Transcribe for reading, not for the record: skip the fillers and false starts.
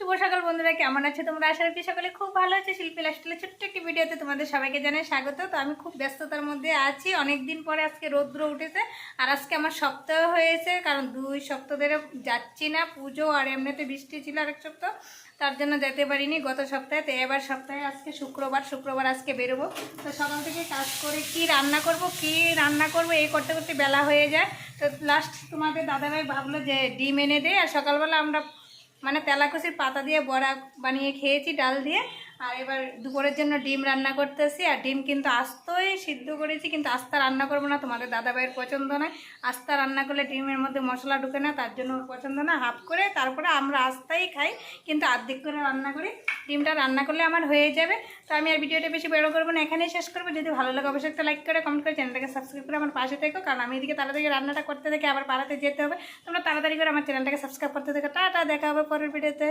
শুভ সকাল বন্ধুরা, কেমন আছে তোমরা? আশা রাখছি সকলে খুব ভালো আছে। শিল্পী লাইফস্টাইলের ছোট্ট একটি ভিডিওতে তোমাদের সবাইকে জানাই স্বাগত। তো আমি খুব ব্যস্ততার মধ্যে আছি, অনেক দিন পরে আজকে রৌদ্র উঠেছে। আর আজকে আমার সপ্তাহ হয়েছে, কারণ 2 সপ্তাহ ধরে যাচ্ছি না, পুজো আর এমনিতে বৃষ্টি ছিল আরেক সপ্তাহ, তার জন্য যেতে পারিনি গত সপ্তাহে। তো এবার সপ্তাহে আজকে শুক্রবার আজকে বেরোবো। তো সকাল থেকে কাজ করে কি রান্না করব এই করতে করতে বেলা হয়ে যায়। তো লাস্ট তোমাদের দাদাভাই ভাবলো যে ডিম এনে দেয়, আর সকালবেলা আমরা মানে তেলাকুচির পাতা দিয়ে বড়া বানিয়ে খেয়েছি ডাল দিয়ে। আর এবার দুপুরের জন্য ডিম রান্না করতেছি। আর ডিম কিন্তু আস্তই সিদ্ধ করেছি, কিন্তু আস্তা রান্না করবো না, তোমাদের দাদাভাইয়ের পছন্দ নয়। আস্তা রান্না করলে ডিমের মধ্যে মশলা ঢুকে না, তার জন্য ওর পছন্দ না। হাফ করে তারপরে আমরা আস্তাই খাই, কিন্তু অর্ধেক করে রান্না করি। ডিমটা রান্না করলে আমার হয়ে যাবে। তো আমি আর ভিডিওটা বেশি বড় করবো না, এখানেই শেষ করবো। যদি ভালো লাগে অবশ্যই একটা লাইক করে কমেন্ট করে চ্যানেলটাকে সাবস্ক্রাইব করে আমার পাশে থেকো, কারণ আমি এদিকে তাড়াতাড়ি রান্নাটা করতে থেকে আবার পাড়াতে যেতে হবে। তোমরা তাড়াতাড়ি করে আমার চ্যানেলটাকে সাবস্ক্রাইব করতে থেকো। টাটা, দেখা হবে পরের ভিডিওতে।